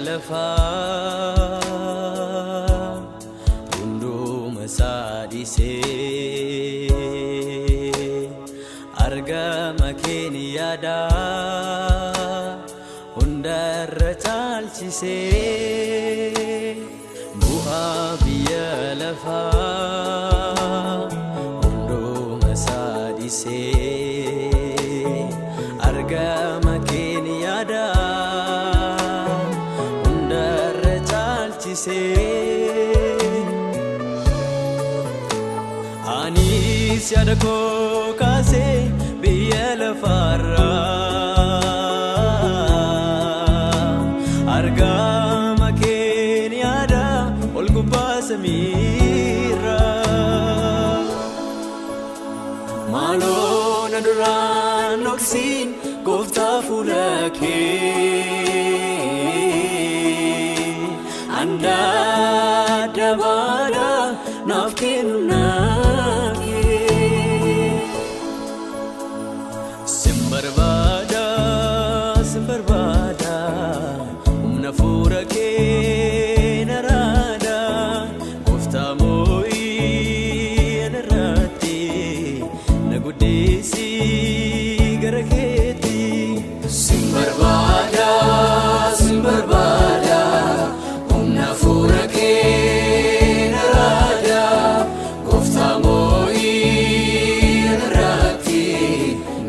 lafaa hunduma saadhisee argama keenya yaadaa hundarra caalchisee bu'aa biyya lafaa hunduma saadhisee argama keenya yaadaa hundarra caalchisee anis yaada koo kaasee biyya lafaarraa argama keenya yaadaa ol gubbaa samiirraa maaloo na duraan dhoksin gooftaa fuula kee andaada baadha naaf kennu naakee sin barbaada humna fuula kee naraada gooftaa moo'ii anarratti na guddeessi gara keetti sin barbaada humna fuula kee naraada gooftaa moo'ii anarratti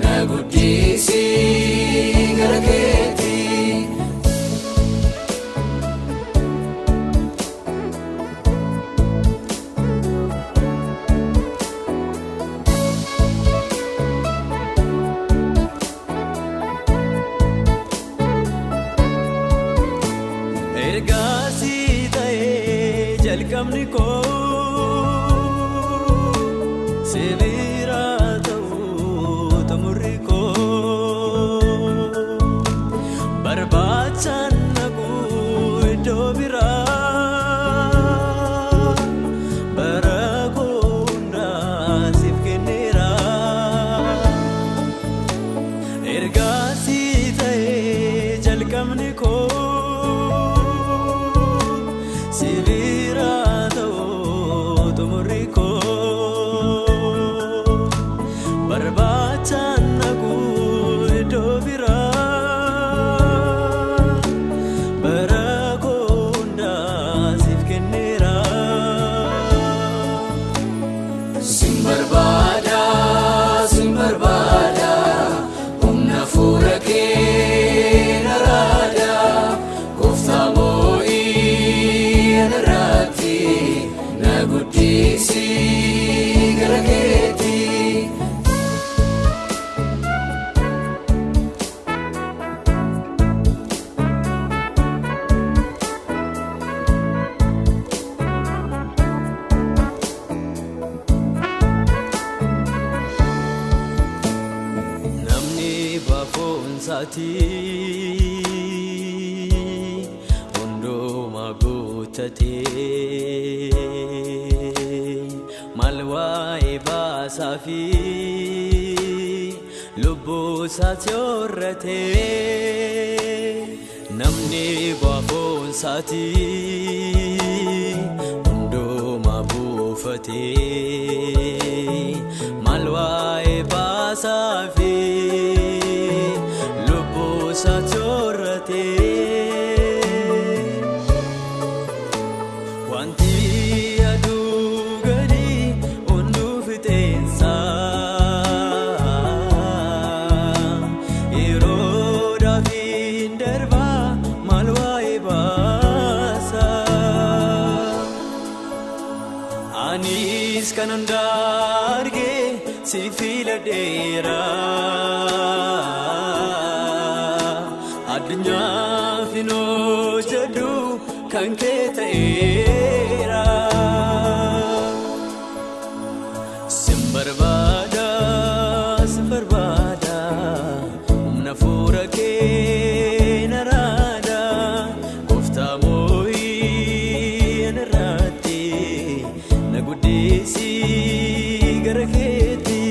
na guddeessi gara keetti ergaasi ta'ee jalqabni koo sibiira ta'uu xumurri koo barbaachaan naquu iddoo biraa bara koo hundaa siif kenneera ergaasi ta'ee jalqabni koo sibiira ta'uu xumurri koo barbaachaan naquu iddoo biraa bara koo hundaa siif kenneera sin barbaada humna fuula kee naraada gooftaa moo'ii anarratti na guddeessi gara keetti namni baafoonsaatii hundumaa guuttatee maal waa'ee baasaa fi lubbuu isaatti horratee namni baafoonsaatii hundumaa buufatee maal waa'ee baasaa fi lubbuu isaatti horratee wanti aduu gadi hunduu fixeensaa yeroodhaaf hin darbaa maal waa'ee baasaa anis kan hundaa argee si filadheeraa addunyaaf hin hojjedhu kan kee ta'eera sin barbaada humna fuula kee naraada gooftaa moo'ii anarratti na guddeessi gara keetti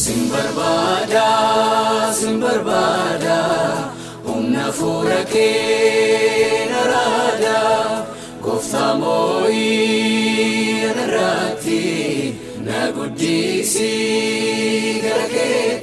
sin barbaada humna fuula kee naraada Samo'i irratti na guddisi gara kee